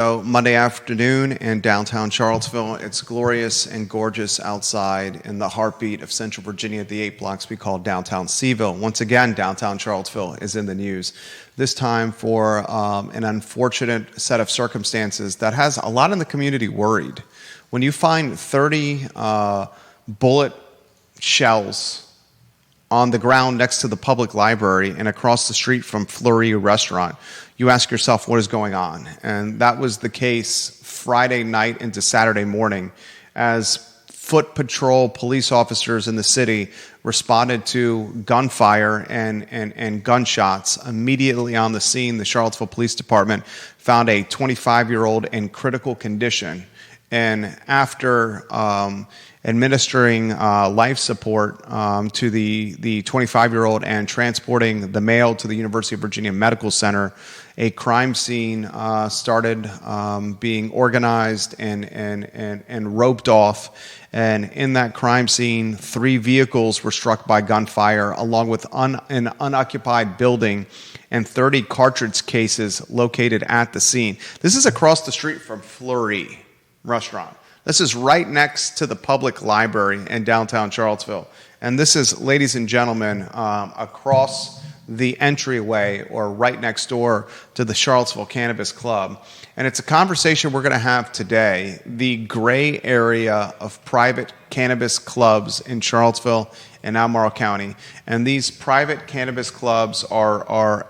Monday afternoon in downtown Charlottesville. It's glorious and gorgeous outside in the heartbeat of Central Virginia, the 8 blocks we call downtown CVille. Once again, downtown Charlottesville is in the news, this time for an unfortunate set of circumstances that has a lot in the community worried. When you find 30 bullet shells on the ground next to the public library and across the street from Fleury Restaurant, you ask yourself, what is going on? And that was the case Friday night into Saturday morning as foot patrol police officers in the city responded to gunfire and gunshots. Immediately on the scene, the Charlottesville Police Department found a 25-year-old in critical condition. And after administering life support to the 25-year-old and transporting the male to the University of Virginia Medical Center, a crime scene started being organized and roped off. And in that crime scene, 3 vehicles were struck by gunfire, along with an unoccupied building and 30 cartridge cases located at the scene. This is across the street from Fleury Restaurant. This is right next to the public library in downtown Charlottesville. And this is, ladies and gentlemen, across the entryway or right next door to the Charlottesville Cannabis Club. And it's a conversation we're going to have today, the gray area of private cannabis clubs in Charlottesville and Albemarle County. And these private cannabis clubs are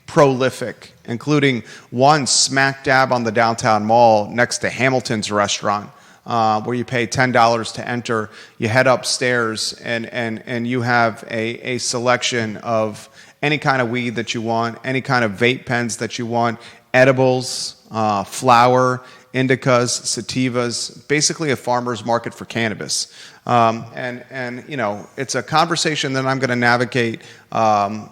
prolific, including one smack dab on the downtown mall next to Hamilton's restaurant, where you pay $10 to enter. You head upstairs and you have a selection of any kind of weed that you want, any kind of vape pens that you want, edibles, flower, indicas, sativas, basically a farmer's market for cannabis. And you know, it's a conversation that I'm going to navigate in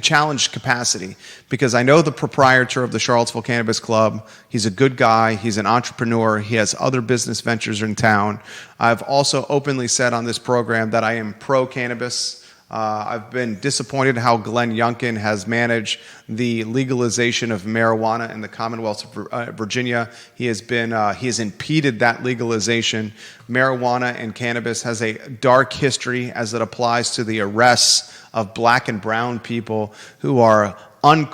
challenged capacity, because I know the proprietor of the Charlottesville Cannabis Club. He's a good guy. He's an entrepreneur. He has other business ventures in town. I've also openly said on this program that I am pro-cannabis. I've been disappointed how Glenn Youngkin has managed the legalization of marijuana in the Commonwealth of Virginia. He has impeded that legalization. Marijuana and cannabis has a dark history as it applies to the arrests of black and brown people who are without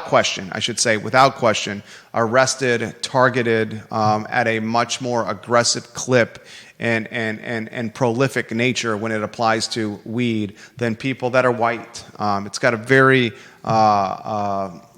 question, arrested, targeted at a much more aggressive clip and prolific nature when it applies to weed than people that are white. It's got a very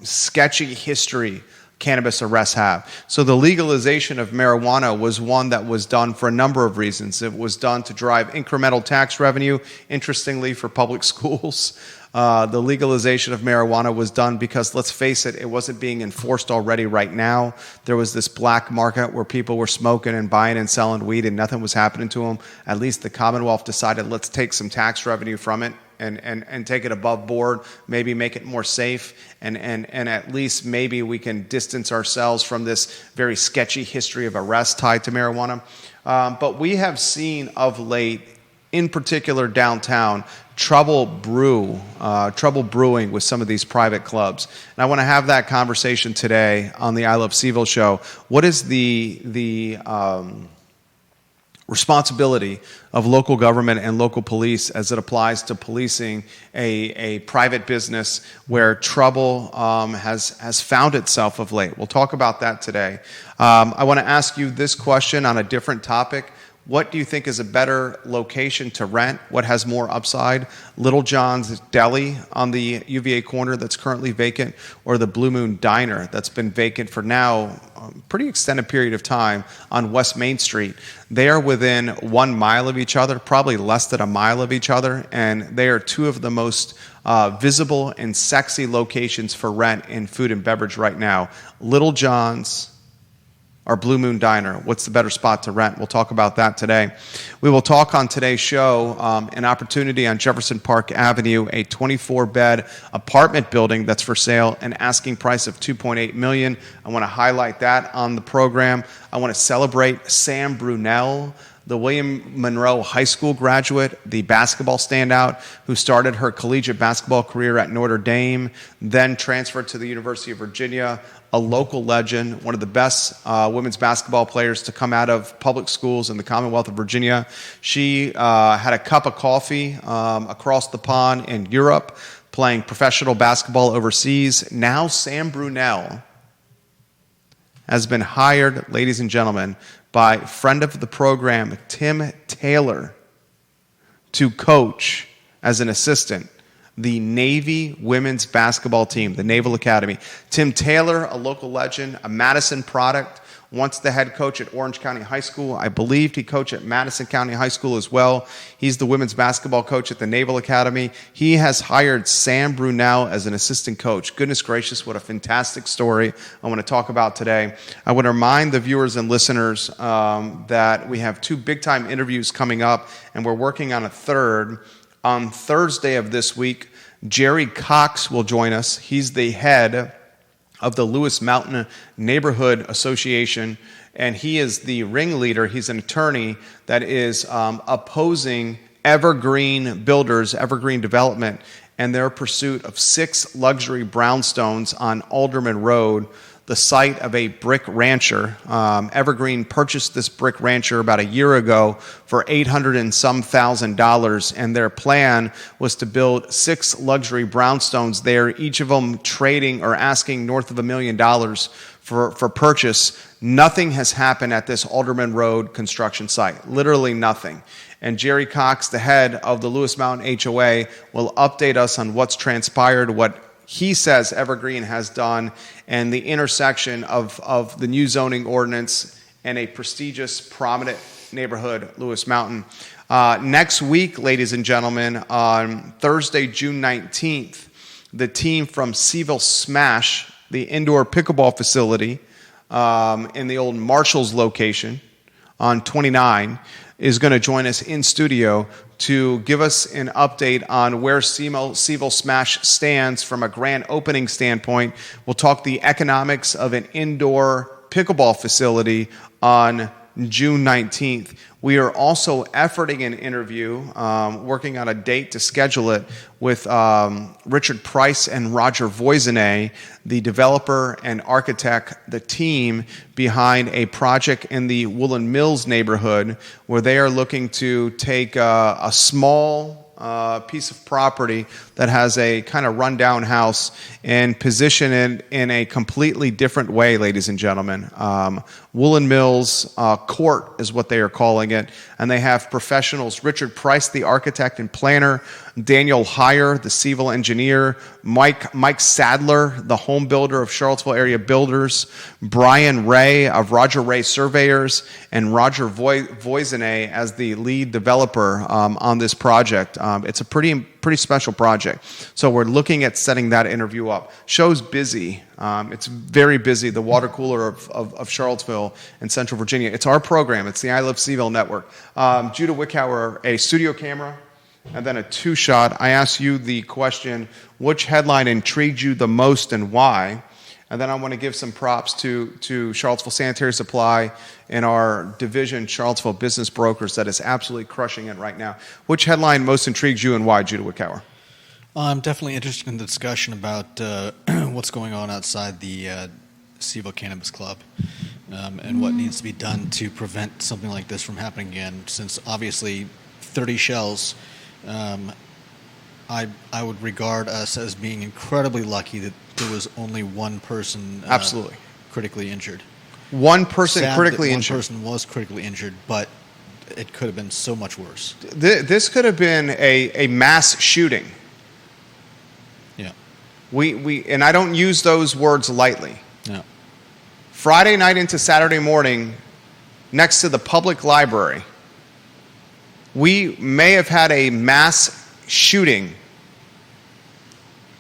sketchy history cannabis arrests have. So the legalization of marijuana was one that was done for a number of reasons. It was done to drive incremental tax revenue, interestingly, for public schools. The legalization of marijuana was done because, let's face it, it wasn't being enforced already right now. There was this black market where people were smoking and buying and selling weed and nothing was happening to them. At least the Commonwealth decided, let's take some tax revenue from it and take it above board, maybe make it more safe, and at least maybe we can distance ourselves from this very sketchy history of arrests tied to marijuana. But we have seen of late, in particular downtown, trouble brewing with some of these private clubs. And I want to have that conversation today on the I Love CVille Show. What is the responsibility of local government and local police as it applies to policing a private business where trouble has found itself of late? We'll talk about that today. I want to ask you this question on a different topic. What do you think is a better location to rent? What has more upside? Littlejohn's Deli on the UVA corner that's currently vacant, or the Blue Moon Diner that's been vacant for now a pretty extended period of time on West Main Street? They are within 1 mile of each other, probably less than a mile of each other, and they are two of the most visible and sexy locations for rent in food and beverage right now. Littlejohn's or Blue Moon Diner. What's the better spot to rent? We'll talk about that today. We will talk on today's show an opportunity on Jefferson Park Avenue, a 24-bed apartment building that's for sale, an asking price of $2.8 million. I want to highlight that on the program. I want to celebrate Sam Brunelle, the William Monroe High School graduate, the basketball standout who started her collegiate basketball career at Notre Dame, then transferred to the University of Virginia, a local legend, one of the best women's basketball players to come out of public schools in the Commonwealth of Virginia. She had a cup of coffee across the pond in Europe, playing professional basketball overseas. Now Sam Brunelle has been hired, ladies and gentlemen, by friend of the program, Tim Taylor, to coach as an assistant the Navy women's basketball team, the Naval Academy. Tim Taylor, a local legend, a Madison product, once the head coach at Orange County High School. I believed he coached at Madison County High School as well. He's the women's basketball coach at the Naval Academy. He has hired Sam Brunelle as an assistant coach. Goodness gracious, what a fantastic story I want to talk about today. I want to remind the viewers and listeners that we have 2 big-time interviews coming up, and we're working on a third. On Thursday of this week, Jerry Cox will join us. He's the head of the Lewis Mountain Neighborhood Association, and he is the ringleader. He's an attorney that is opposing Evergreen Builders, Evergreen Development, and their pursuit of 6 luxury brownstones on Alderman Road, the site of a brick rancher. Evergreen purchased this brick rancher about a year ago for $800 and some thousand, and their plan was to build 6 luxury brownstones there, each of them trading or asking north of $1 million for purchase. Nothing has happened at this Alderman Road construction site, literally nothing. And Jerry Cox, the head of the Lewis Mountain HOA, will update us on what's transpired, what he says Evergreen has done, and the intersection of the new zoning ordinance and a prestigious, prominent neighborhood, Lewis Mountain. Next week, ladies and gentlemen, on Thursday, June 19th, the team from CVille Smash, the indoor pickleball facility in the old Marshall's location on 29, is going to join us in studio to give us an update on where CVille Smash stands from a grand opening standpoint. We'll talk the economics of an indoor pickleball facility on June 19th. We are also efforting an interview, working on a date to schedule it, with Richard Price and Roger Voisinay, the developer and architect, the team behind a project in the Woolen Mills neighborhood, where they are looking to take a small piece of property that has a kind of rundown house and position it in a completely different way, ladies and gentlemen. Woolen Mills Court is what they are calling it, and they have professionals: Richard Price, the architect and planner; Daniel Heyer, the CVille engineer; Mike Sadler, the home builder of Charlottesville area builders; Brian Ray of Roger Ray Surveyors; and Roger Voisinay as the lead developer on this project. It's a pretty special project. So we're looking at setting that interview up. Show's busy. It's very busy. The water cooler of Charlottesville and Central Virginia. It's our program. It's the I Love CVille Network. Judah Wickhauer, a studio camera, and then a 2-shot. I asked you the question, which headline intrigued you the most and why? And then I want to give some props to Charlottesville Sanitary Supply and our division, Charlottesville Business Brokers, that is absolutely crushing it right now. Which headline most intrigues you and why, Judah Wickhauer? I'm definitely interested in the discussion about what's going on outside the CVille Cannabis Club and what needs to be done to prevent something like this from happening again, since obviously 30 shells, I would regard us as being incredibly lucky that there was only one person absolutely critically injured. One person critically injured. One person was critically injured, but it could have been so much worse. This could have been a mass shooting. Yeah. We and I don't use those words lightly. Yeah. Friday night into Saturday morning, next to the public library, we may have had a mass shooting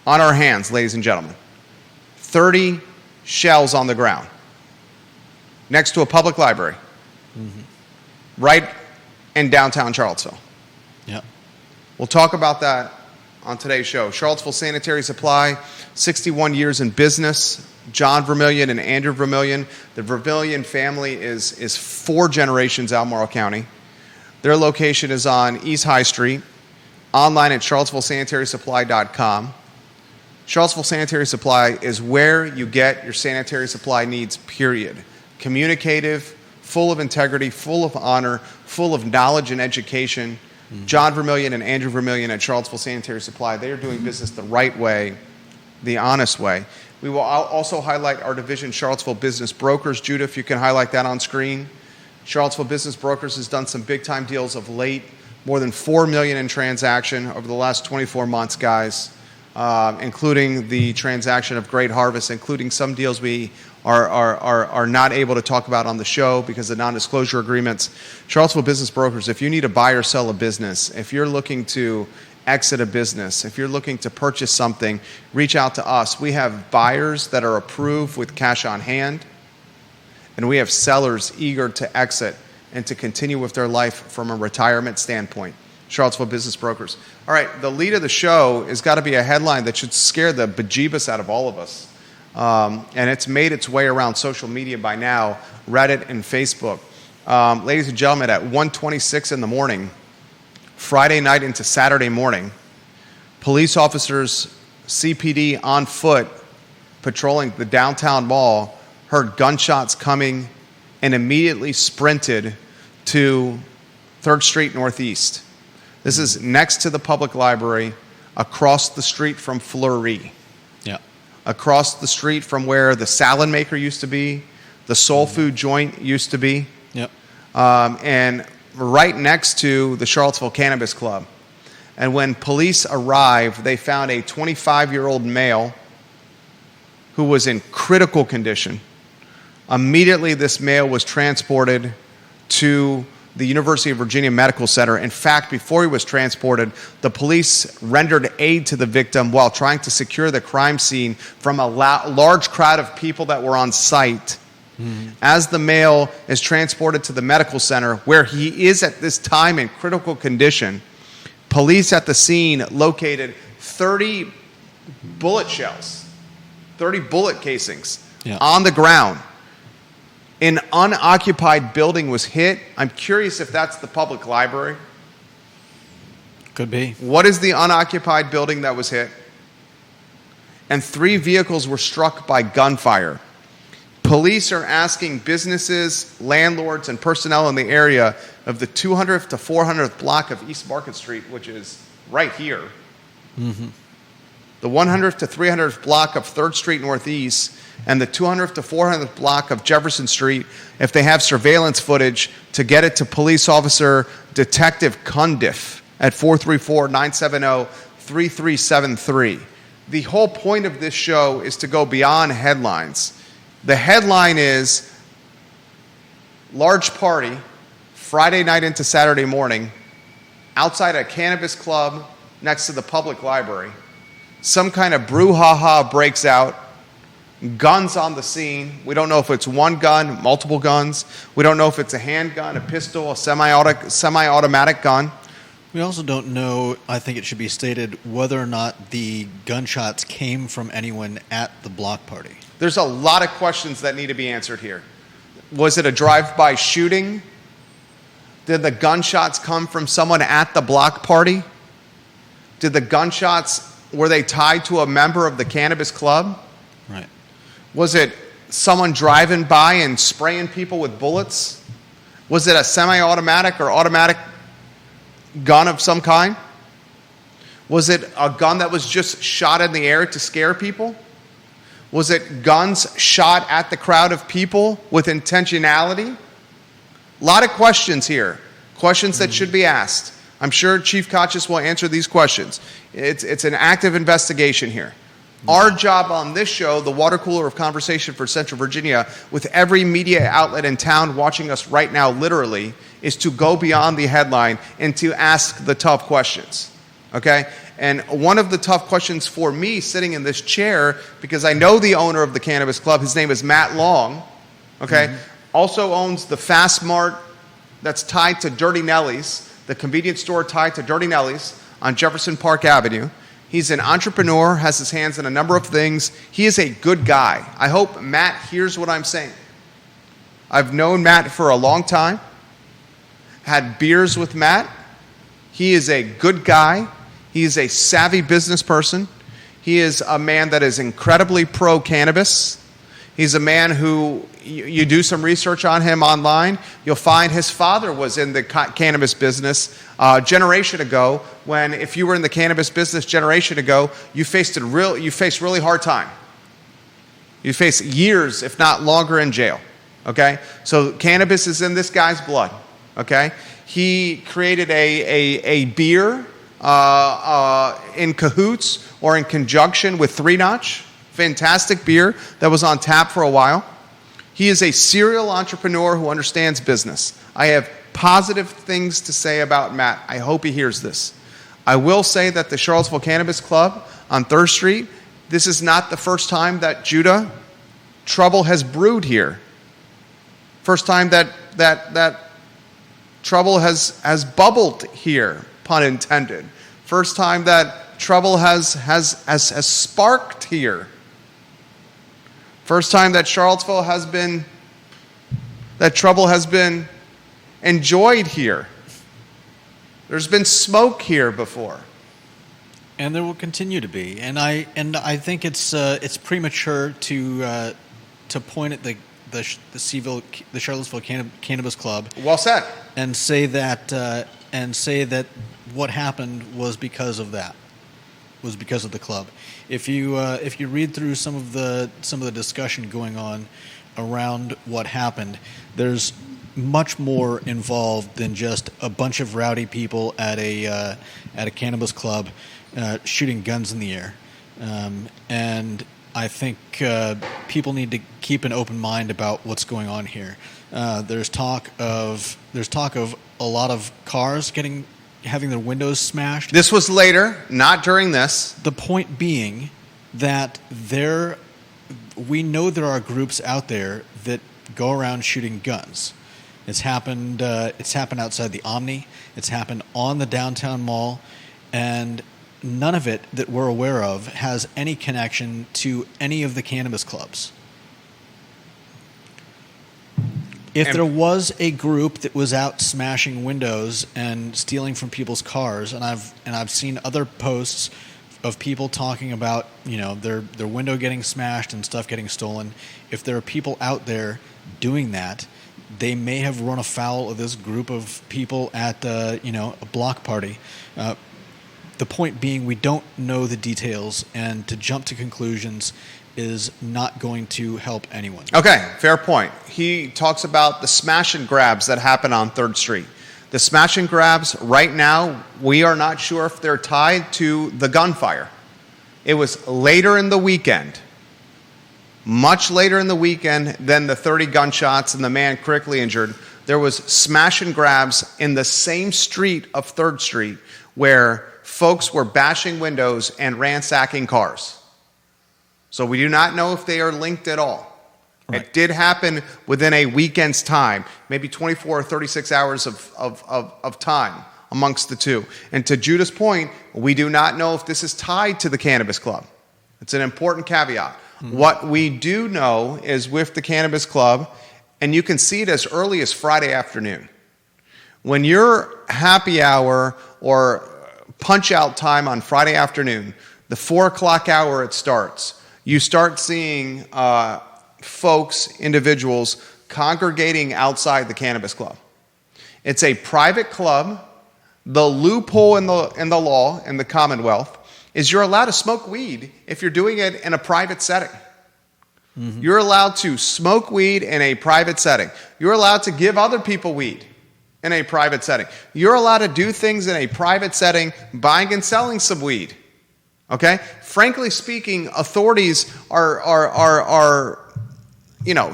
on our hands, ladies and gentlemen. 30 shells on the ground next to a public library, right in downtown Charlottesville. Yeah. We'll talk about that on today's show. Charlottesville Sanitary Supply, 61 years in business. John Vermillion and Andrew Vermillion. The Vermillion family is 4 generations Albemarle County. Their location is on East High Street, online at charlottesvillesanitarysupply.com. Charlottesville Sanitary Supply is where you get your sanitary supply needs, period. Communicative, full of integrity, full of honor, full of knowledge and education. John Vermillion and Andrew Vermillion at Charlottesville Sanitary Supply, they are doing business the right way, the honest way. We will also highlight our division, Charlottesville Business Brokers. Judah, if you can highlight that on screen. Charlottesville Business Brokers has done some big-time deals of late, more than $4 million in transaction over the last 24 months, guys, including the transaction of Great Harvest, including some deals we are not able to talk about on the show because of non-disclosure agreements. Charlottesville Business Brokers, if you need to buy or sell a business, if you're looking to exit a business, if you're looking to purchase something, reach out to us. We have buyers that are approved with cash on hand, and we have sellers eager to exit and to continue with their life from a retirement standpoint. Charlottesville Business Brokers. All right, the lead of the show has got to be a headline that should scare the bejeebus out of all of us. And it's made its way around social media by now, Reddit and Facebook. Ladies and gentlemen, at 1:26 in the morning, Friday night into Saturday morning, police officers, CPD on foot, patrolling the downtown mall, heard gunshots coming and immediately sprinted to 3rd Street Northeast. This is next to the public library, across the street from Fleury. Yeah. Across the street from where the salad maker used to be, the soul food joint used to be. Yep. And right next to the Charlottesville Cannabis Club. And when police arrived, they found a 25-year-old male who was in critical condition. Immediately, this male was transported to the University of Virginia Medical Center. In fact, before he was transported, the police rendered aid to the victim while trying to secure the crime scene from a large crowd of people that were on site. As the male is transported to the medical center, where he is at this time in critical condition, police at the scene located 30 bullet shells, 30 bullet casings on the ground. An unoccupied building was hit. I'm curious if that's the public library. Could be. What is the unoccupied building that was hit? And 3 vehicles were struck by gunfire. Police are asking businesses, landlords, and personnel in the area of the 200th to 400th block of East Market Street, which is right here, the 100th to 300th block of 3rd Street Northeast, and the 200th to 400th block of Jefferson Street, if they have surveillance footage, to get it to Police Officer Detective Cundiff at 434-970-3373. The whole point of this show is to go beyond headlines. The headline is large party, Friday night into Saturday morning, outside a cannabis club next to the public library. Some kind of brouhaha breaks out. Guns on the scene. We don't know if it's one gun, multiple guns. We don't know if it's a handgun, a pistol, a semi-automatic gun. We also don't know, I think it should be stated, whether or not the gunshots came from anyone at the block party. There's a lot of questions that need to be answered here. Was it a drive-by shooting? Did the gunshots come from someone at the block party? Did the gunshots, were they tied to a member of the cannabis club? Right. Was it someone driving by and spraying people with bullets? Was it a semi-automatic or automatic gun of some kind? Was it a gun that was just shot in the air to scare people? Was it guns shot at the crowd of people with intentionality? A lot of questions here, questions that should be asked. I'm sure Chief Kachis will answer these questions. It's an active investigation here. Our job on this show, the water cooler of conversation for Central Virginia, with every media outlet in town watching us right now literally, is to go beyond the headline and to ask the tough questions, okay? And one of the tough questions for me sitting in this chair, because I know the owner of the Cannabis Club, his name is Matt Long, okay? Also owns the Fast Mart that's tied to Dirty Nelly's, the convenience store tied to Dirty Nelly's on Jefferson Park Avenue. He's an entrepreneur, has his hands in a number of things. He is a good guy. I hope Matt hears what I'm saying. I've known Matt for a long time, had beers with Matt. He is a good guy. He is a savvy business person. He is a man that is incredibly pro-cannabis. He's a man who, you do some research on him online, you'll find his father was in the cannabis business a generation ago, when if you were in the cannabis business generation ago, you faced really hard time. You face years, if not longer, in jail. Okay? So cannabis is in this guy's blood. Okay? He created a beer in cahoots or in conjunction with Three Notch. Fantastic beer that was on tap for a while. He is a serial entrepreneur who understands business. I have positive things to say about Matt. I hope he hears this. I will say that the Charlottesville Cannabis Club on 3rd Street, this is not the first time that Judah trouble has brewed here. First time that trouble has bubbled here, pun intended. First time that trouble has sparked here. First time that Charlottesville that trouble has been enjoyed here. There's been smoke here before. And there will continue to be. And I think it's premature to point at the Charlottesville Cannabis Club. Well said. And say that what happened was because of that. Was because of the club. If you read through some of the discussion going on around what happened, there's much more involved than just a bunch of rowdy people at a cannabis club shooting guns in the air. And I think people need to keep an open mind about what's going on here. There's talk of a lot of cars having their windows smashed. This was later, not during this. The point being that we know there are groups out there that go around shooting guns. It's happened outside the Omni. It's happened on the downtown mall, and none of it that we're aware of has any connection to any of the cannabis clubs. If there was a group that was out smashing windows and stealing from people's cars, and I've seen other posts of people talking about, their window getting smashed and stuff getting stolen. If there are people out there doing that, they may have run afoul of this group of people at a block party. The point being, we don't know the details, and to jump to conclusions is not going to help anyone. Okay, fair point. He talks about the smash and grabs that happen on 3rd Street. The smash and grabs, right now, we are not sure if they're tied to the gunfire. It was later in the weekend, much later in the weekend than the 30 gunshots and the man critically injured. There was smash and grabs in the same street of 3rd Street where folks were bashing windows and ransacking cars. So we do not know if they are linked at all. Right. It did happen within a weekend's time, maybe 24 or 36 hours of time amongst the two. And to Judah's point, we do not know if this is tied to the Cannabis Club. It's an important caveat. Mm-hmm. What we do know is with the Cannabis Club, and you can see it as early as Friday afternoon. When your happy hour or punch-out time on Friday afternoon, the 4 o'clock hour it starts, you start seeing folks, individuals, congregating outside the Cannabis Club. It's a private club. The loophole in the law, in the Commonwealth, is you're allowed to smoke weed if you're doing it in a private setting. Mm-hmm. You're allowed to smoke weed in a private setting. You're allowed to give other people weed in a private setting. You're allowed to do things in a private setting, buying and selling some weed. Okay? Frankly speaking, authorities are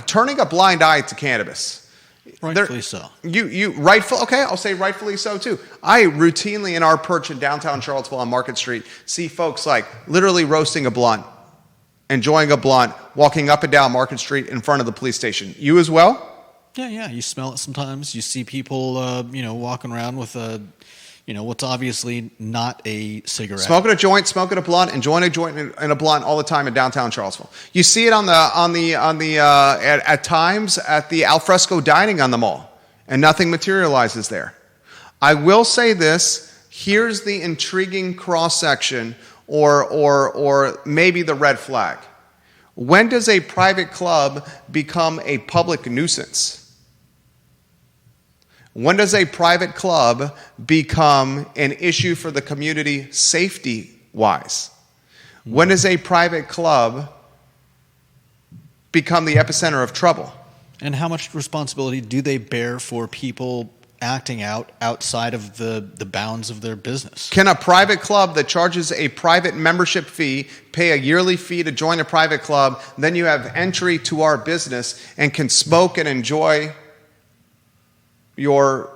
turning a blind eye to cannabis. Rightfully so. I'll say rightfully so too. I routinely in our perch in downtown Charlottesville on Market Street see folks like literally roasting a blunt, enjoying a blunt, walking up and down Market Street in front of the police station. You as well? Yeah. You smell it sometimes. You see people, walking around with what's obviously not a cigarette. Smoking a joint, smoking a blunt, enjoying a joint and a blunt all the time in downtown Charlottesville. You see it at times at the alfresco dining on the mall, and nothing materializes there. I will say this. Here's the intriguing cross-section or maybe the red flag. When does a private club become a public nuisance? When does a private club become an issue for the community safety-wise? When does a private club become the epicenter of trouble? And how much responsibility do they bear for people acting outside of the bounds of their business? Can a private club that charges a private membership fee pay a yearly fee to join a private club, then you have entry to our business and can smoke and enjoy your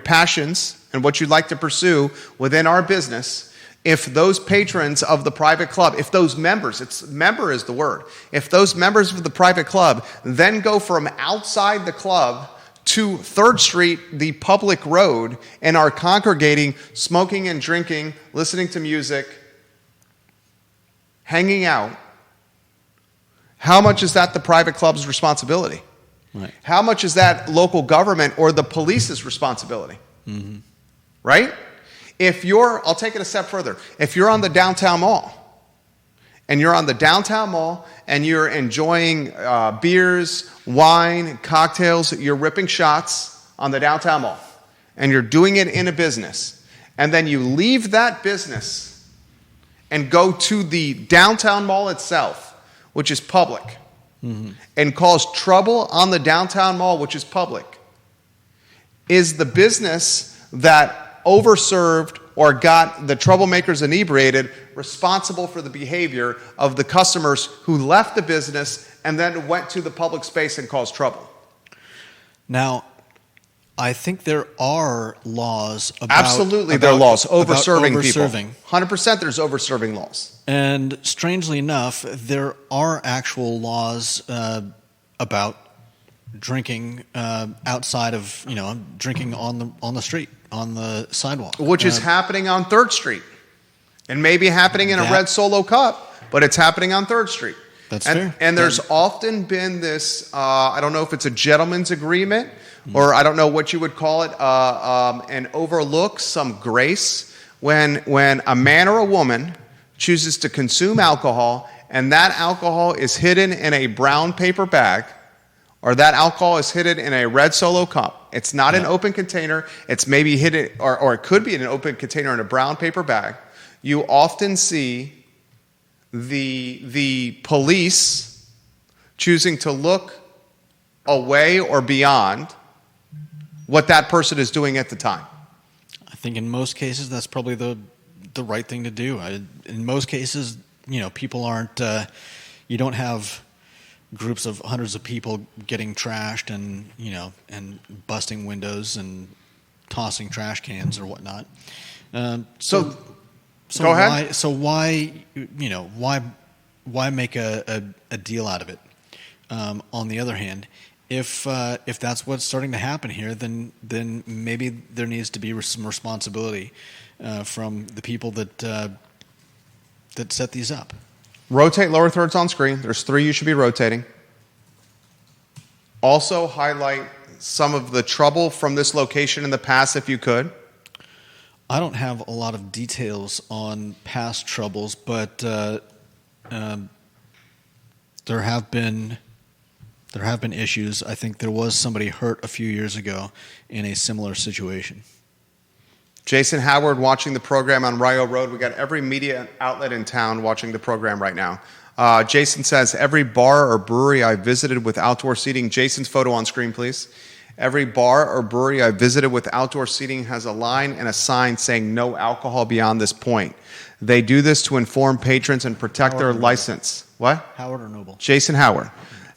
passions and what you'd like to pursue within our business? If those patrons of the private club, if those members, member is the word, if those members of the private club then go from outside the club to 3rd Street, the public road, and are congregating, smoking and drinking, listening to music, hanging out, how much is that the private club's responsibility? Right. How much is that local government or the police's responsibility? Mm-hmm. Right? I'll take it a step further. If you're on the downtown mall, and you're enjoying beers, wine, cocktails, you're ripping shots on the downtown mall, and you're doing it in a business, and then you leave that business and go to the downtown mall itself, which is public, mm-hmm. and cause trouble on the downtown mall, which is public, is the business that overserved or got the troublemakers inebriated responsible for the behavior of the customers who left the business and then went to the public space and caused trouble? Now, I think there are laws about... Absolutely, there are laws over-serving people. 100% there's over-serving laws. And strangely enough, there are actual laws about drinking outside of, drinking on the street, on the sidewalk. Which is happening on 3rd Street. And maybe happening in a red Solo cup, but it's happening on 3rd Street. That's fair. And there's often been this, I don't know if it's a gentleman's agreement, or I don't know what you would call it, an overlook, some grace, when a man or a woman chooses to consume alcohol, and that alcohol is hidden in a brown paper bag, or that alcohol is hidden in a red Solo cup. It's not an open container. It's maybe hidden, or it could be in an open container in a brown paper bag. You often see the police choosing to look away or beyond what that person is doing at the time. I think in most cases that's probably the right thing to do. In most cases, people aren't. You don't have groups of hundreds of people getting trashed and busting windows and tossing trash cans or whatnot. So go ahead. Why make a deal out of it? On the other hand, if that's what's starting to happen here, then maybe there needs to be some responsibility from the people that set these up. Rotate lower thirds on screen. There's 3 you should be rotating. Also highlight some of the trouble from this location in the past if you could. I don't have a lot of details on past troubles, but there have been issues. I think there was somebody hurt a few years ago in a similar situation. Jason Howard watching the program on Rio Road. We got every media outlet in town watching the program right now. Jason says, every bar or brewery I visited with outdoor seating. Jason's photo on screen, please. Every bar or brewery I visited with outdoor seating has a line and a sign saying no alcohol beyond this point. They do this to inform patrons and protect their license. What? Howard or Noble? Jason Howard.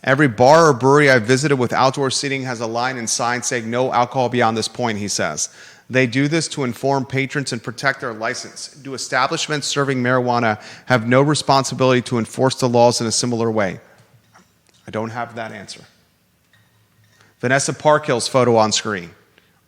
Every bar or brewery I visited with outdoor seating has a line and sign saying no alcohol beyond this point, he says. They do this to inform patrons and protect their license. Do establishments serving marijuana have no responsibility to enforce the laws in a similar way? I don't have that answer. Vanessa Parkhill's photo on screen.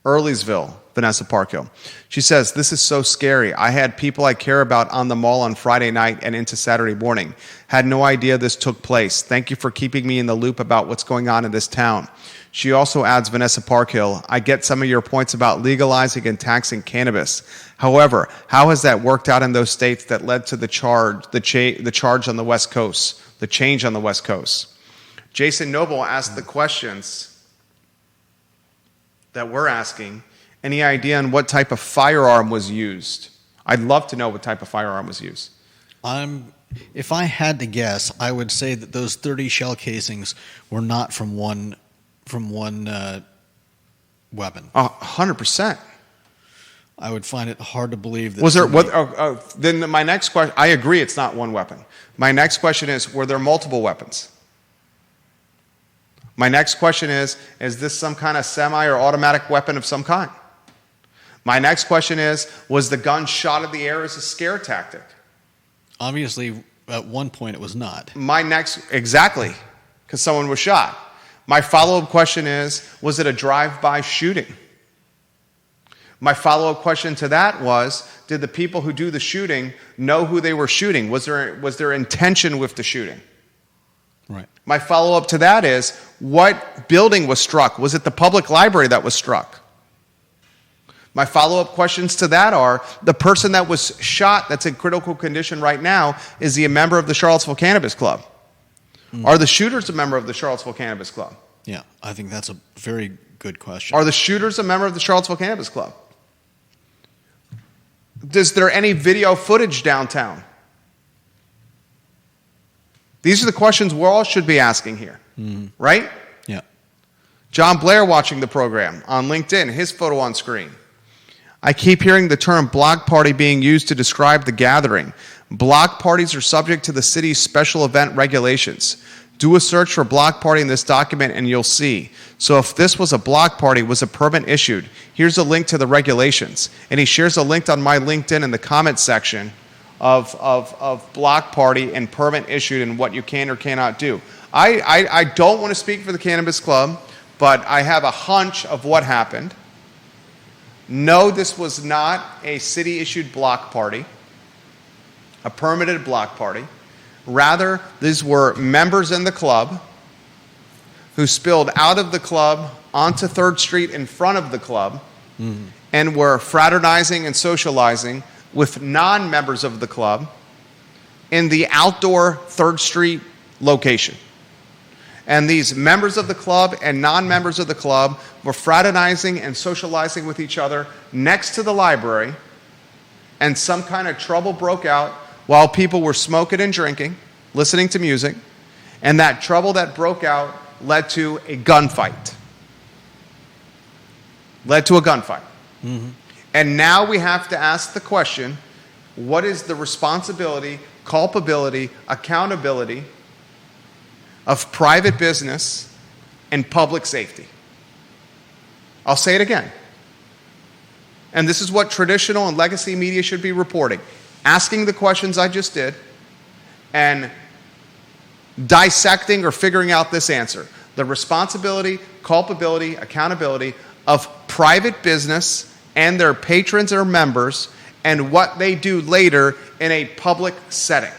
Earlysville, Vanessa Parkhill. She says, "This is so scary. I had people I care about on the mall on Friday night and into Saturday morning. Had no idea this took place. Thank you for keeping me in the loop about what's going on in this town." She also adds, Vanessa Parkhill, "I get some of your points about legalizing and taxing cannabis. However, how has that worked out in those states that led to the charge on the West Coast, the change on the West Coast?" Jason Noble asked the questions that we're asking. Any idea on what type of firearm was used? I'd love to know what type of firearm was used. If I had to guess, I would say that those 30 shell casings were not from one weapon. 100%. I would find it hard to believe that. Was there? Then my next question. I agree, it's not one weapon. My next question is: were there multiple weapons? My next question is this some kind of semi or automatic weapon of some kind? My next question is: was the gun shot in the air as a scare tactic? Obviously, at one point it was not. Exactly, because someone was shot. My follow-up question is: was it a drive-by shooting? My follow-up question to that was: did the people who do the shooting know who they were shooting? Was there intention with the shooting? Right. My follow-up to that is: what building was struck? Was it the public library that was struck? My follow-up questions to that are: the person that was shot that's in critical condition right now, is he a member of the Charlottesville Cannabis Club? Are the shooters a member of the Charlottesville Cannabis Club? Yeah, I think that's a very good question. Are the shooters a member of the Charlottesville Cannabis Club? Is there any video footage downtown? These are the questions we all should be asking here, right? Yeah. John Blair watching the program on LinkedIn, his photo on screen. I keep hearing the term block party being used to describe the gathering. Block parties are subject to the city's special event regulations. Do a search for block party in this document and you'll see. So if this was a block party, was a permit issued? Here's a link to the regulations. And he shares a link on my LinkedIn in the comment section of block party and permit issued and what you can or cannot do. I don't want to speak for the Cannabis Club, but I have a hunch of what happened. No, this was not a city-issued block party, a permitted block party. Rather, these were members in the club who spilled out of the club onto 3rd Street in front of the club and were fraternizing and socializing with non-members of the club in the outdoor 3rd Street location. And these members of the club and non-members of the club were fraternizing and socializing with each other next to the library, and some kind of trouble broke out while people were smoking and drinking, listening to music, and that trouble that broke out led to a gunfight. And now we have to ask the question, what is the responsibility, culpability, accountability of private business and public safety? I'll say it again. And this is what traditional and legacy media should be reporting. Asking the questions I just did and dissecting or figuring out this answer. The responsibility, culpability, accountability of private business and their patrons or members and what they do later in a public setting.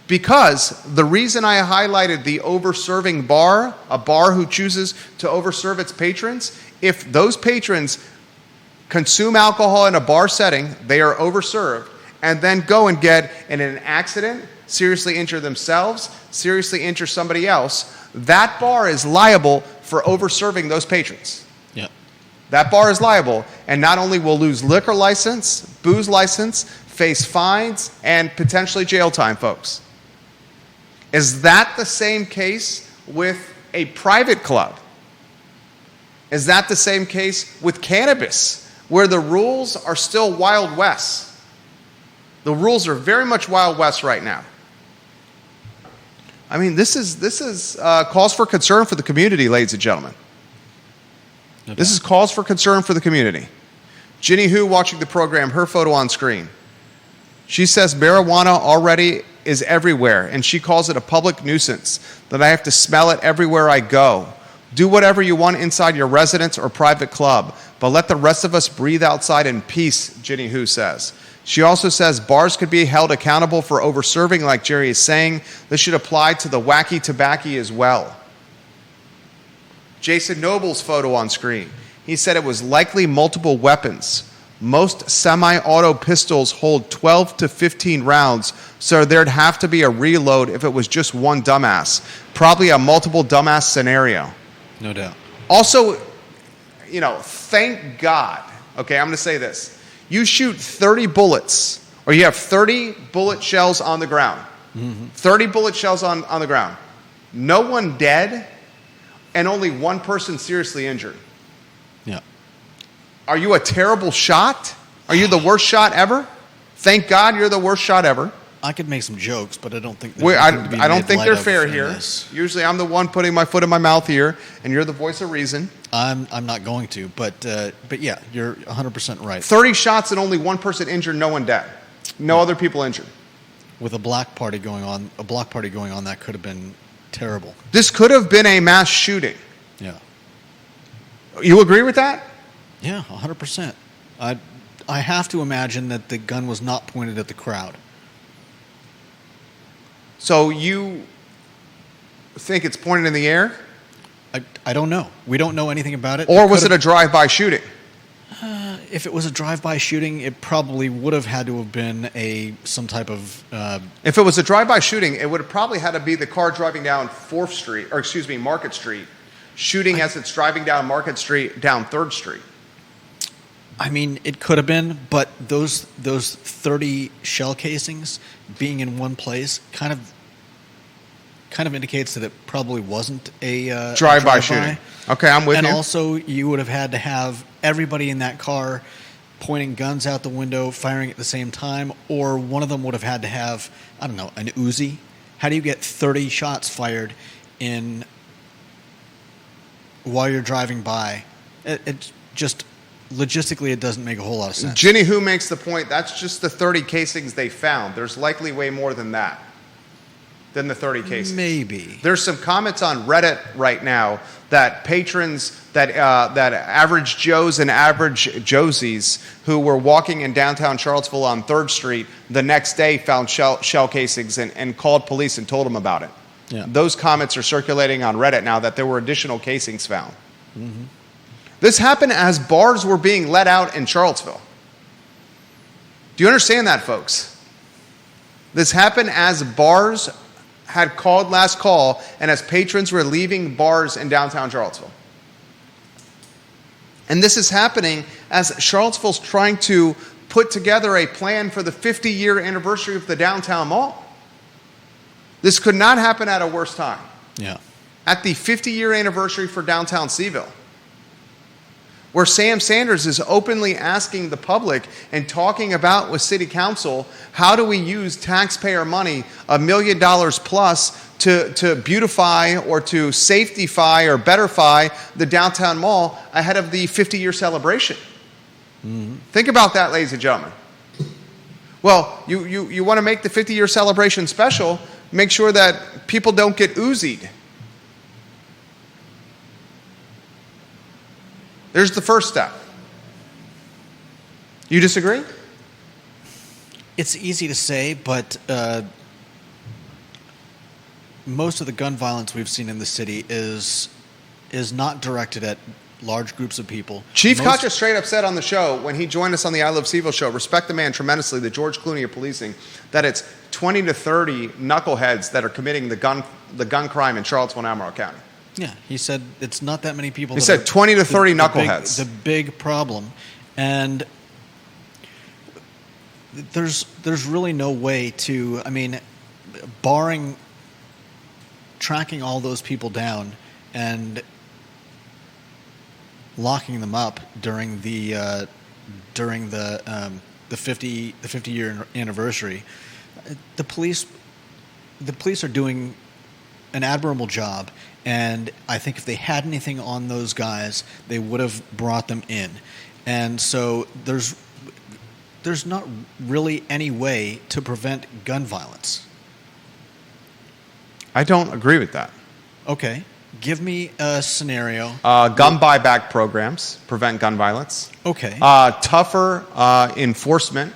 Because the reason I highlighted the over-serving bar, a bar who chooses to overserve its patrons, if those patrons consume alcohol in a bar setting, they are overserved, and then go and get in an accident, seriously injure themselves, seriously injure somebody else, that bar is liable for overserving those patrons. Yeah. That bar is liable, and not only will lose liquor license, booze license, face fines, and potentially jail time, folks. Is that the same case with a private club? Is that the same case with cannabis, where the rules are still Wild West? The rules are very much Wild West right now. I mean, this is cause for concern for the community, ladies and gentlemen. Okay. This is cause for concern for the community. Ginny Hu watching the program, her photo on screen. She says marijuana already is everywhere, and she calls it a public nuisance, that I have to smell it everywhere I go. Do whatever you want inside your residence or private club, but let the rest of us breathe outside in peace, Ginny Hu says. She also says bars could be held accountable for over-serving, like Jerry is saying. This should apply to the wacky tobacco as well. Jason Noble's photo on screen. He said it was likely multiple weapons. Most semi-auto pistols hold 12 to 15 rounds, so there'd have to be a reload if it was just one dumbass. Probably a multiple dumbass scenario. No doubt. Also, thank God, okay, I'm going to say this. You shoot 30 bullets, or you have 30 bullet shells on the ground. 30 bullet shells on the ground. No one dead, and only one person seriously injured. Yeah. Are you a terrible shot? Are you the worst shot ever? Thank God you're the worst shot ever. I could make some jokes, but I don't think I don't think they're fair here. Usually I'm the one putting my foot in my mouth here, and you're the voice of reason. I'm not going to, but yeah, you're 100% right. 30 shots and only one person injured, no one dead. No other people injured. With a block party going on, that could have been terrible. This could have been a mass shooting. Yeah. You agree with that? Yeah, 100%. I have to imagine that the gun was not pointed at the crowd. So you think it's pointed in the air? I don't know. We don't know anything about it. Or was it a drive-by shooting? If it was a drive-by shooting, it probably would have had to have been some type of... If it was a drive-by shooting, it would have probably had to be the car driving down Market Street, shooting as it's driving down Market Street, down 3rd Street. I mean, it could have been, but those 30 shell casings being in one place kind of indicates that it probably wasn't a drive-by shooting. Okay, I'm with you. And also, you would have had to have everybody in that car pointing guns out the window, firing at the same time, or one of them would have had to have, I don't know, an Uzi. How do you get 30 shots fired while you're driving by? It just... Logistically, it doesn't make a whole lot of sense. Ginny Hu makes the point, that's just the 30 casings they found. There's likely way more than that, than the 30 casings. Maybe. There's some comments on Reddit right now that patrons, that average Joes and average Josies who were walking in downtown Charlottesville on 3rd Street the next day found shell casings and called police and told them about it. Yeah. Those comments are circulating on Reddit now that there were additional casings found. Mm-hmm. This happened as bars were being let out in Charlottesville. Do you understand that, folks? This happened as bars had called last call and as patrons were leaving bars in downtown Charlottesville. And this is happening as Charlottesville's trying to put together a plan for the 50-year anniversary of the downtown mall. This could not happen at a worse time. Yeah. At the 50-year anniversary for downtown CVille, where Sam Sanders is openly asking the public and talking about with City Council, how do we use taxpayer money, $1 million plus, to beautify or to safetyfy or betterfy the downtown mall ahead of the 50-year celebration? Mm-hmm. Think about that, ladies and gentlemen. Well, you want to make the 50-year celebration special, make sure that people don't get Uzi'd. There's the first step. You disagree? It's easy to say, but most of the gun violence we've seen in the city is not directed at large groups of people. Chief Koch straight up said on the show, when he joined us on the I Love CVille show, respect the man tremendously, the George Clooney of policing, that it's 20 to 30 knuckleheads that are committing the gun crime in Charlottesville and Albemarle County. Yeah, he said it's not that many people. He said 20 to 30 knuckleheads. The big problem. And there's really no way to, I mean, barring tracking all those people down and locking them up during the 50-year anniversary, the police are doing an admirable job, and I think if they had anything on those guys, they would have brought them in. And so there's not really any way to prevent gun violence. I don't agree with that. Okay. Give me a scenario. Gun buyback programs prevent gun violence. Okay. Tougher enforcement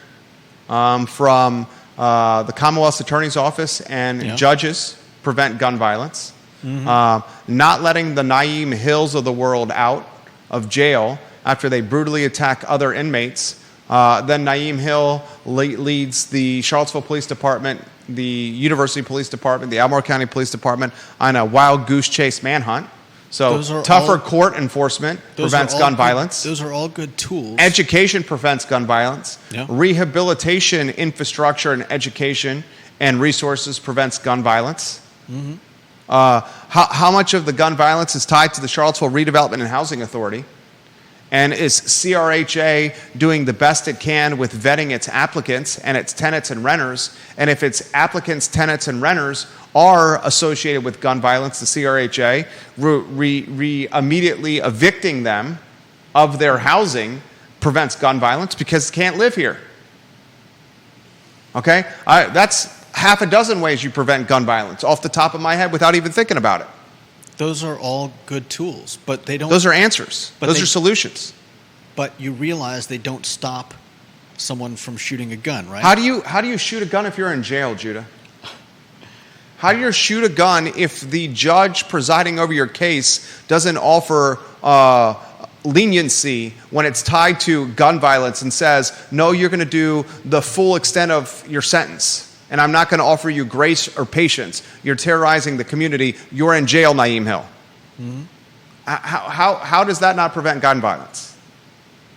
from the Commonwealth's Attorney's Office and judges prevent gun violence. Not letting the Naeem Hills of the world out of jail after they brutally attack other inmates. Then Naeem Hill leads the Charlottesville Police Department, the University Police Department, the Albemarle County Police Department on a wild goose chase manhunt. So tougher court enforcement prevents gun violence. Those are all good tools. Education prevents gun violence. Yeah. Rehabilitation infrastructure and education and resources prevents gun violence. How much of the gun violence is tied to the Charlottesville Redevelopment and Housing Authority? And is CRHA doing the best it can with vetting its applicants and its tenants and renters? And if its applicants, tenants, and renters are associated with gun violence, the CRHA immediately evicting them of their housing prevents gun violence because they can't live here. Okay? That's half a dozen ways you prevent gun violence off the top of my head without even thinking about it. Those are all good tools, but they don't... Those are answers. Those are solutions. But you realize they don't stop someone from shooting a gun, right? How do you shoot a gun if you're in jail, Judah? How do you shoot a gun if the judge presiding over your case doesn't offer leniency when it's tied to gun violence and says, no, you're going to do the full extent of your sentence? And I'm not going to offer you grace or patience. You're terrorizing the community. You're in jail, Naeem Hill. How does that not prevent gun violence?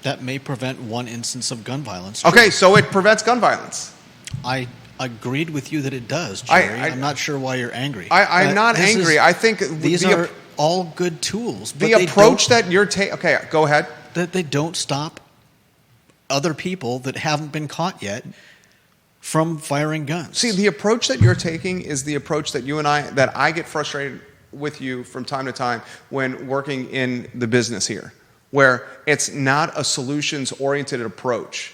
That may prevent one instance of gun violence. Okay, so it prevents gun violence. I agreed with you that it does, Jerry. I'm not sure why you're angry. I'm not angry. I think these are all good tools. The approach that you're taking... Okay, go ahead. That they don't stop other people that haven't been caught yet from firing guns. See, the approach that you're taking is the approach that that I get frustrated with you from time to time when working in the business here, where it's not a solutions-oriented approach.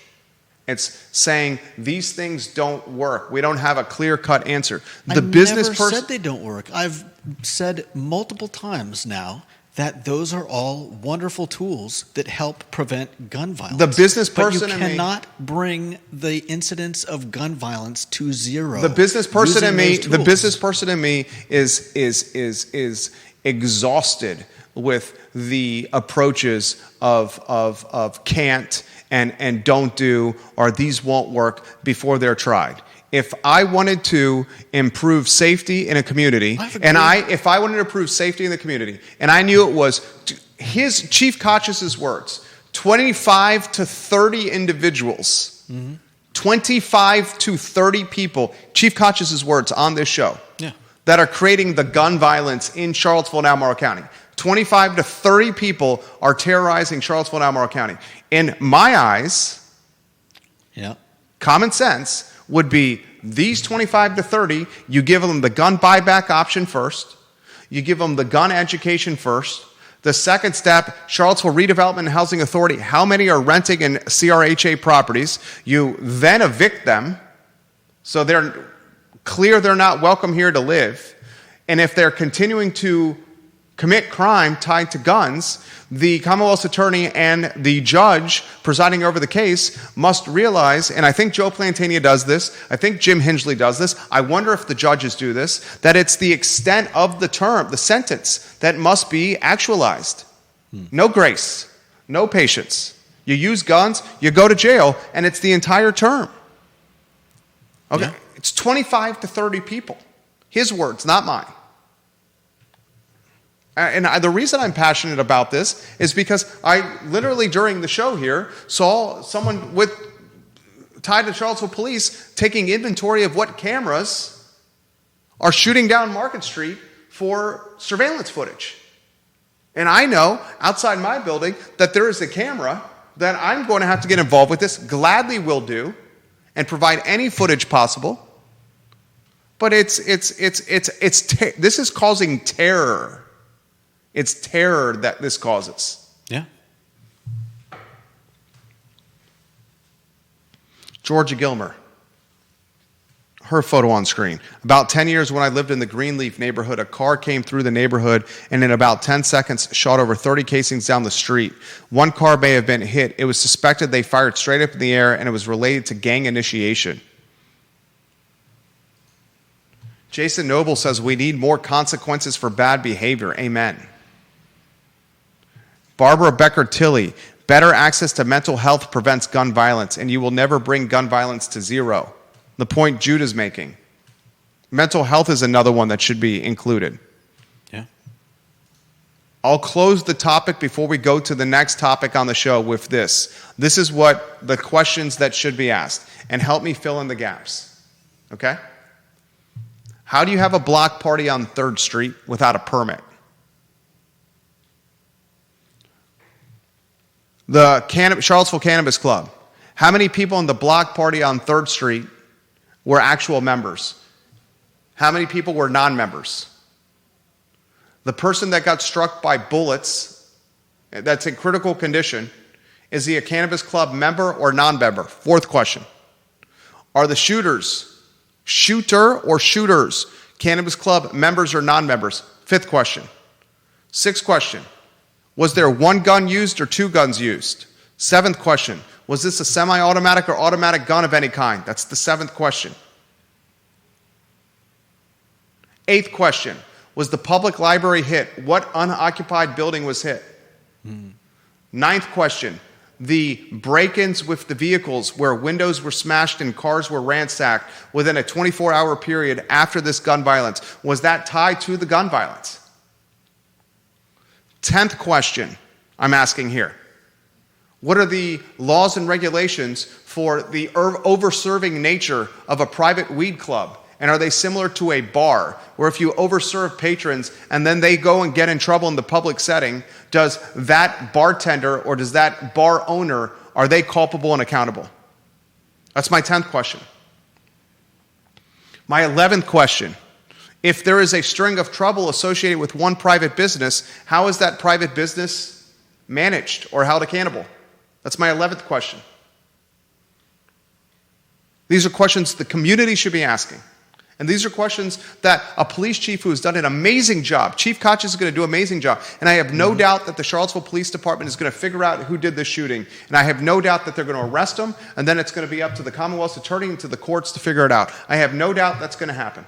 It's saying these things don't work. We don't have a clear-cut answer. I never said they don't work. I've said multiple times now that those are all wonderful tools that help prevent gun violence. The business person but you cannot bring the incidence of gun violence to zero. The business person in me is exhausted with the approaches of can't and don't do, or these won't work before they're tried. If I wanted to improve safety in a community, if I wanted to improve safety in the community, and I knew it was his Chief Koch's words, 25 to 30 individuals, 25 to 30 people, Chief Koch's words on this show, that are creating the gun violence in Charlottesville and Albemarle County. 25 to 30 people are terrorizing Charlottesville and Albemarle County. In my eyes, common sense would be these 25 to 30, you give them the gun buyback option first. You give them the gun education first. The second step, Charlottesville Redevelopment and Housing Authority, how many are renting in CRHA properties? You then evict them so they're clear they're not welcome here to live. And if they're continuing to commit crime tied to guns, the Commonwealth's attorney and the judge presiding over the case must realize, and I think Joe Plantania does this, I think Jim Hingley does this, I wonder if the judges do this, that it's the extent of the term, the sentence, that must be actualized. No grace, no patience. You use guns, you go to jail, and it's the entire term. Okay? Yeah. It's 25 to 30 people. His words, not mine. And the reason I'm passionate about this is because I literally during the show here saw someone tied to Charlottesville police taking inventory of what cameras are shooting down Market Street for surveillance footage. And I know outside my building that there is a camera that I'm going to have to get involved with this, gladly will do, and provide any footage possible. But this is causing terror. It's terror that this causes. Yeah. Georgia Gilmer, her photo on screen. About 10 years when I lived in the Greenleaf neighborhood, a car came through the neighborhood and in about 10 seconds shot over 30 casings down the street. One car may have been hit. It was suspected they fired straight up in the air and it was related to gang initiation. Jason Noble says we need more consequences for bad behavior. Amen. Barbara Becker-Tilley, better access to mental health prevents gun violence, and you will never bring gun violence to zero. The point Jude is making. Mental health is another one that should be included. Yeah. I'll close the topic before we go to the next topic on the show with this. This is what the questions that should be asked, and help me fill in the gaps. Okay? How do you have a block party on 3rd Street without a permit? The Charlottesville Cannabis Club. How many people in the block party on 3rd Street were actual members? How many people were non-members? The person that got struck by bullets, that's in critical condition, is he a Cannabis Club member or non-member? 4th question. Are the shooter or shooters, Cannabis Club members or non-members? 5th question. 6th question. Was there 1 gun used or 2 guns used? 7th question. Was this a semi-automatic or automatic gun of any kind? That's the 7th question. 8th question. Was the public library hit? What unoccupied building was hit? 9th question. The break-ins with the vehicles where windows were smashed and cars were ransacked within a 24-hour period after this gun violence, was that tied to the gun violence? 10th question I'm asking here. What are the laws and regulations for the over-serving nature of a private weed club? And are they similar to a bar, where if you over-serve patrons and then they go and get in trouble in the public setting, does that bartender or does that bar owner, are they culpable and accountable? That's my 10th question. My 11th question. If there is a string of trouble associated with one private business, how is that private business managed or held accountable? That's my 11th question. These are questions the community should be asking. And these are questions that a police chief who has done an amazing job, Chief Koch is going to do an amazing job, and I have no doubt that the Charlottesville Police Department is going to figure out who did this shooting, and I have no doubt that they're going to arrest him, and then it's going to be up to the Commonwealth's attorney and to the courts to figure it out. I have no doubt that's going to happen.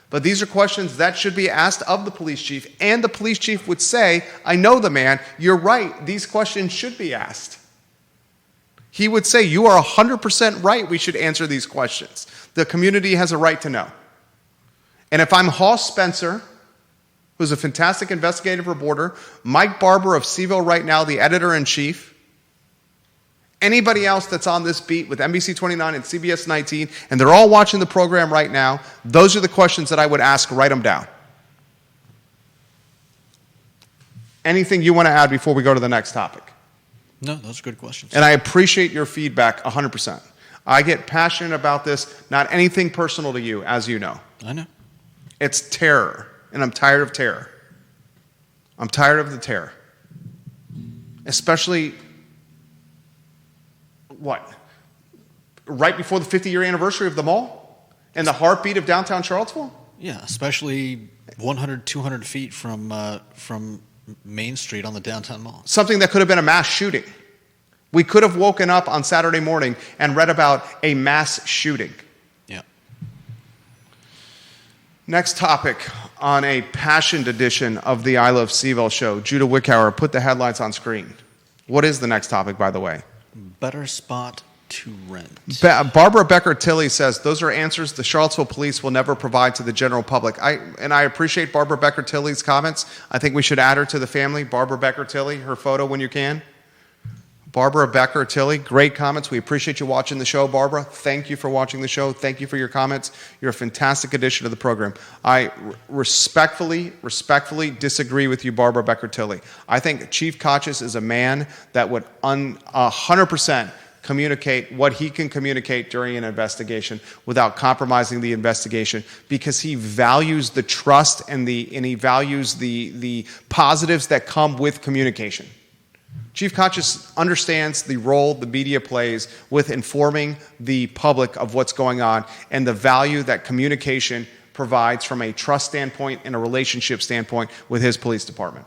But these are questions that should be asked of the police chief, and the police chief would say, I know the man, you're right, these questions should be asked. He would say, you are 100% right, we should answer these questions. The community has a right to know. And if I'm Hoss Spencer, who's a fantastic investigative reporter, Mike Barber of CVille Right Now, the editor-in-chief, anybody else that's on this beat with NBC 29 and CBS 19, and they're all watching the program right now, those are the questions that I would ask. Write them down. Anything you want to add before we go to the next topic? No, those are good questions. And I appreciate your feedback 100%. I get passionate about this, not anything personal to you, as you know. I know. It's terror, and I'm tired of terror. I'm tired of the terror. Especially, what? Right before the 50-year anniversary of the mall? And the heartbeat of downtown Charlottesville? Yeah, especially 100, 200 feet from Main Street on the downtown mall. Something that could have been a mass shooting. We could have woken up on Saturday morning and read about a mass shooting. Yeah. Next topic on a passionate edition of the I Love CVille Show. Judah Wickhauer, put the headlines on screen. What is the next topic, by the way? Better spot to rent. Barbara Becker-Tilley says those are answers the Charlottesville police will never provide to the general public. I appreciate Barbara Becker-Tilley's comments. I think we should add her to the family. Barbara Becker-Tilley, her photo when you can. Barbara Becker-Tilley, great comments. We appreciate you watching the show, Barbara. Thank you for watching the show. Thank you for your comments. You're a fantastic addition to the program. I respectfully disagree with you, Barbara Becker-Tilley. I think Chief Kochis is a man that would 100% communicate what he can communicate during an investigation without compromising the investigation, because he values the trust and he values the positives that come with communication. Chief Conscious understands the role the media plays with informing the public of what's going on and the value that communication provides from a trust standpoint and a relationship standpoint with his police department.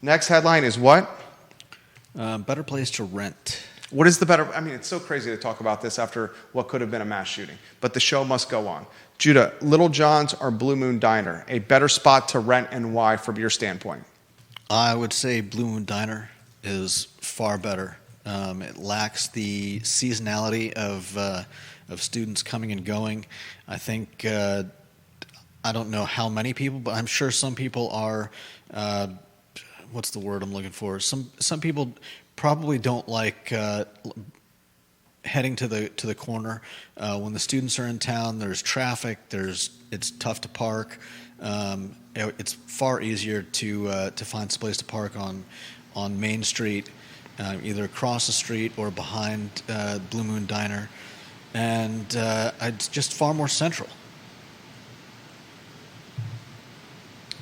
Next headline is what? Better place to rent. What is the better? I mean, it's so crazy to talk about this after what could have been a mass shooting, but the show must go on. Judah, Littlejohn's or Blue Moon Diner, a better spot to rent and why from your standpoint? I would say Blue Moon Diner is far better. It lacks the seasonality of students coming and going. I think I don't know how many people, but I'm sure some people are. What's the word I'm looking for? Some people probably don't like heading to the corner when the students are in town. There's traffic. It's tough to park. It's far easier to find some place to park on Main Street, either across the street or behind Blue Moon Diner, and it's just far more central.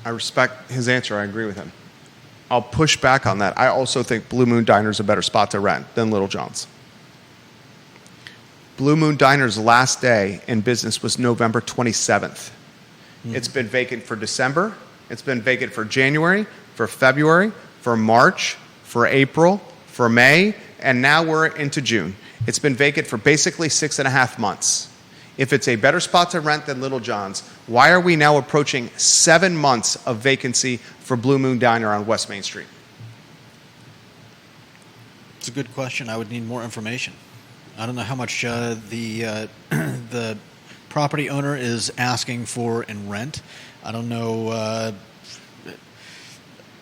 I respect his answer. I agree with him. I'll push back on that. I also think Blue Moon Diner is a better spot to rent than Littlejohn's. Blue Moon Diner's last day in business was November 27th. It's been vacant for December. It's been vacant for January, for February, for March, for April, for May, and now we're into June. It's been vacant for basically 6.5 months. If it's a better spot to rent than Littlejohn's, why are we now approaching 7 months of vacancy for Blue Moon Diner on West Main Street? It's a good question. I would need more information. I don't know how much the property owner is asking for in rent. I don't know.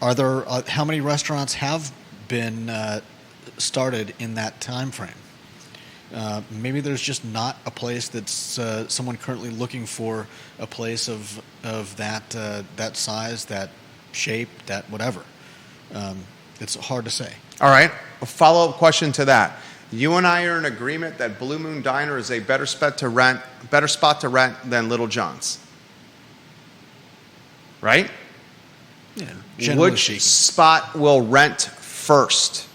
Are there how many restaurants have been started in that time frame? Maybe there's just not a place that's someone currently looking for a place of that size, that shape, that whatever. It's hard to say. All right. A follow-up question to that. You and I are in agreement that Blue Moon Diner is a better spot to rent than Littlejohn's. Right? Yeah. Which spot will rent first?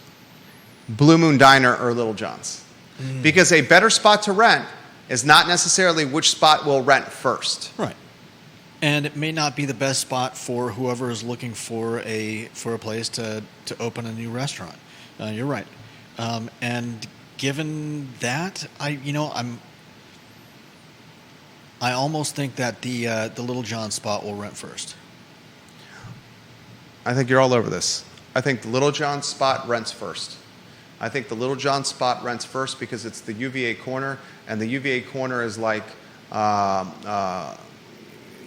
Blue Moon Diner or Littlejohn's? Because a better spot to rent is not necessarily which spot will rent first. Right. And it may not be the best spot for whoever is looking for a place to open a new restaurant. You're right. And given that, I almost think that the Littlejohn spot will rent first. I think you're all over this. I think the Littlejohn spot rents first. I think the Littlejohn spot rents first because it's the UVA corner, and the UVA corner is like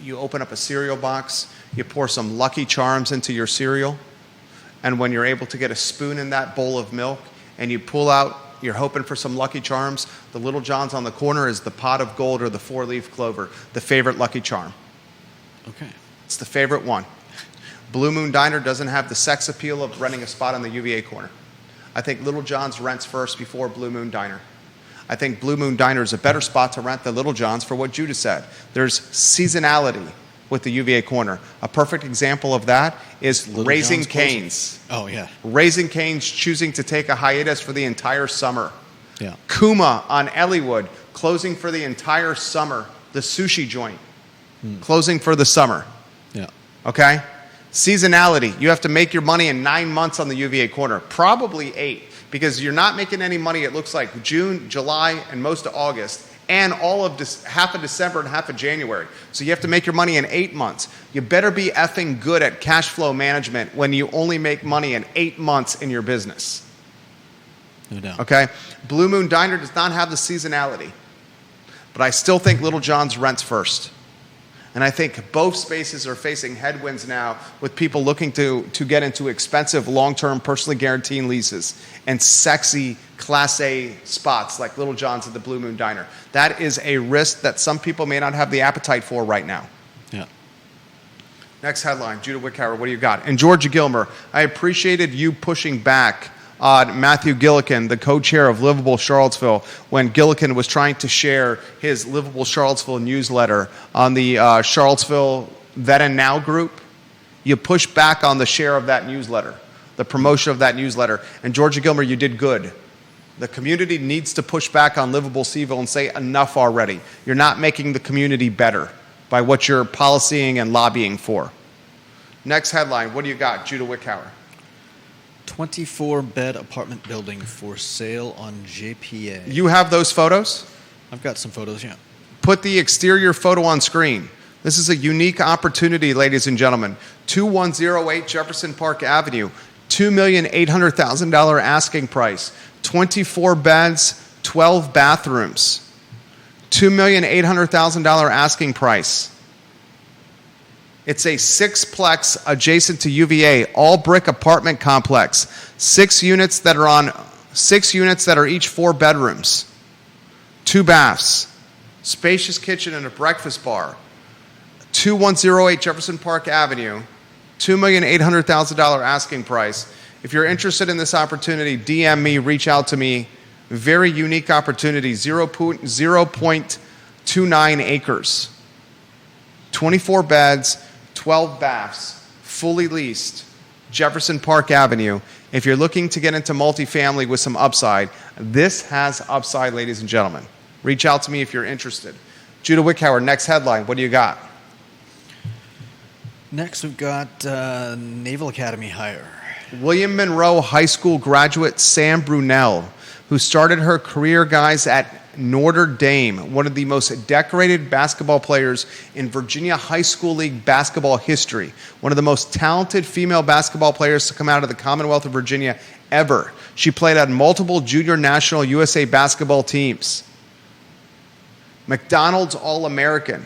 you open up a cereal box, you pour some Lucky Charms into your cereal, and when you're able to get a spoon in that bowl of milk and you pull out, you're hoping for some Lucky Charms, the Littlejohn's on the corner is the pot of gold or the four-leaf clover, the favorite Lucky Charm. Okay. It's the favorite one. Blue Moon Diner doesn't have the sex appeal of renting a spot on the UVA corner. I think Littlejohn's rents first before Blue Moon Diner. I think Blue Moon Diner is a better spot to rent than Littlejohn's for what Judah said. There's seasonality with the UVA corner. A perfect example of that is Raising Cane's. Oh, yeah. Raising Cane's choosing to take a hiatus for the entire summer. Yeah. Kuma on Elliewood closing for the entire summer. The sushi joint closing for the summer. Yeah. Okay? Seasonality. You have to make your money in 9 months on the UVA corner. Probably 8, because you're not making any money, it looks like, June, July, and most of August, and all of half of December and half of January. So you have to make your money in 8 months. You better be effing good at cash flow management when you only make money in 8 months in your business. No doubt. Okay? Blue Moon Diner does not have the seasonality, but I still think Littlejohn's rents first. And I think both spaces are facing headwinds now with people looking to get into expensive long-term personally guaranteed leases and sexy Class A spots like Littlejohn's at the Blue Moon Diner. That is a risk that some people may not have the appetite for right now. Yeah. Next headline, Judah Wickhauer, what do you got? And Georgia Gilmer, I appreciated you pushing back on Matthew Gillikin, the co-chair of Livable Charlottesville, when Gillikin was trying to share his Livable Charlottesville newsletter on the Charlottesville Then and Now group. You push back on the share of that newsletter. the promotion of that newsletter. And Georgia Gilmer, you did good. The community needs to push back on Livable CVille and say enough already. You're not making the community better by what you're policying and lobbying for. Next headline, what do you got, Judah Wickhauer? 24-bed apartment building for sale on JPA. You have those photos? I've got some photos, yeah. Put the exterior photo on screen. This is a unique opportunity, ladies and gentlemen. 2108 Jefferson Park Avenue, $2,800,000 asking price. 24 beds, 12 bathrooms. $2,800,000 asking price. It's a sixplex adjacent to UVA, all brick apartment complex. 6 units that are each 4 bedrooms. 2 baths. Spacious kitchen and a breakfast bar. 2108 Jefferson Park Avenue, $2,800,000 asking price. If you're interested in this opportunity, DM me, reach out to me. Very unique opportunity, 0.29 acres. 24 beds, 12 baths, fully leased, Jefferson Park Avenue. If you're looking to get into multifamily with some upside, this has upside, ladies and gentlemen. Reach out to me if you're interested. Judah Wickhauer, next headline, what do you got? Next, we've got Naval Academy hire. William Monroe High School graduate Sam Brunelle, who started her career, guys, at Notre Dame, one of the most decorated basketball players in Virginia High School League basketball history, one of the most talented female basketball players to come out of the Commonwealth of Virginia ever. She played on multiple junior national USA basketball teams. McDonald's All-American.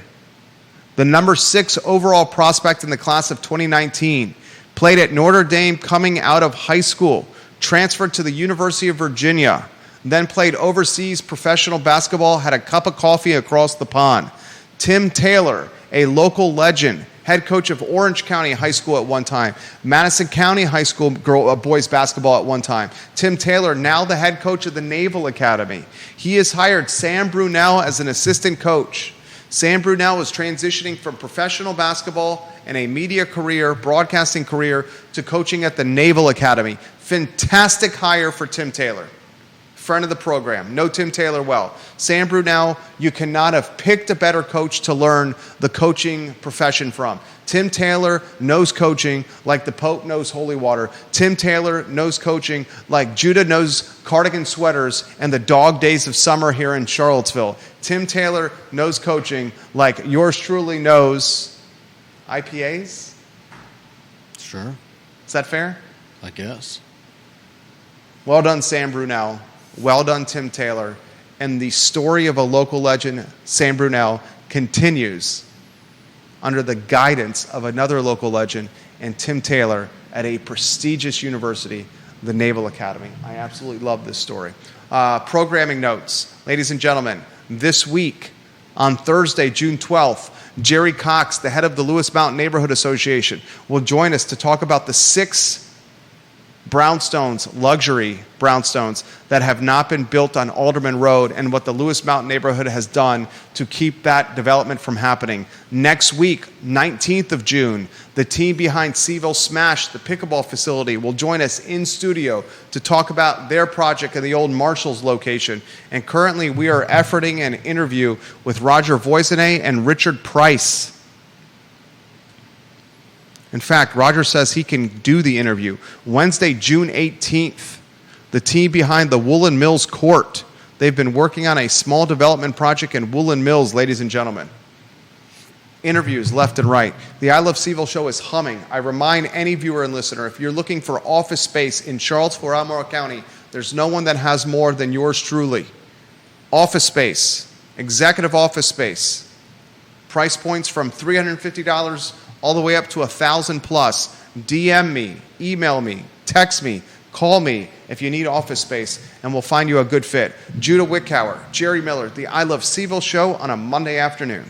The number 6 overall prospect in the class of 2019. Played at Notre Dame coming out of high school. Transferred to the University of Virginia. Then played overseas professional basketball. Had a cup of coffee across the pond. Tim Taylor, a local legend. Head coach of Orange County High School at one time. Madison County High School boys basketball at one time. Tim Taylor, now the head coach of the Naval Academy. He has hired Sam Brunelle as an assistant coach. Sam Brunelle is transitioning from professional basketball and a media career, broadcasting career, to coaching at the Naval Academy. Fantastic hire for Tim Taylor. Friend of the program. Know Tim Taylor well. Sam Brunelle, you cannot have picked a better coach to learn the coaching profession from. Tim Taylor knows coaching like the Pope knows holy water. Tim Taylor knows coaching like Judah knows cardigan sweaters and the dog days of summer here in Charlottesville. Tim Taylor knows coaching like yours truly knows IPAs? Sure. Is that fair? I guess. Well done, Sam Brunelle. Well done, Tim Taylor. And the story of a local legend, Sam Brunelle, continues under the guidance of another local legend and Tim Taylor at a prestigious university, the Naval Academy. I absolutely love this story. Programming notes. Ladies and gentlemen, this week, on Thursday, June 12th, Jerry Cox, the head of the Lewis Mountain Neighborhood Association, will join us to talk about the 6 brownstones, luxury brownstones, that have not been built on Alderman Road and what the Lewis Mountain neighborhood has done to keep that development from happening. Next week, 19th of June, the team behind CVille Smash, the pickleball facility, will join us in studio to talk about their project in the old Marshall's location. And currently, we are efforting an interview with Roger Voisinay and Richard Price. In fact, Roger says he can do the interview. Wednesday, June 18th, the team behind the Woolen Mills Court. They've been working on a small development project in Woolen Mills, ladies and gentlemen. Interviews left and right. The I Love CVille show is humming. I remind any viewer and listener, if you're looking for office space in Charlottesville or Albemarle County, there's no one that has more than yours truly. Office space, executive office space. Price points from $350 all the way up to $1,000 plus. DM me, email me, text me, call me if you need office space, and we'll find you a good fit. Judah Wickhauer, Jerry Miller, the I Love CVille show on a Monday afternoon.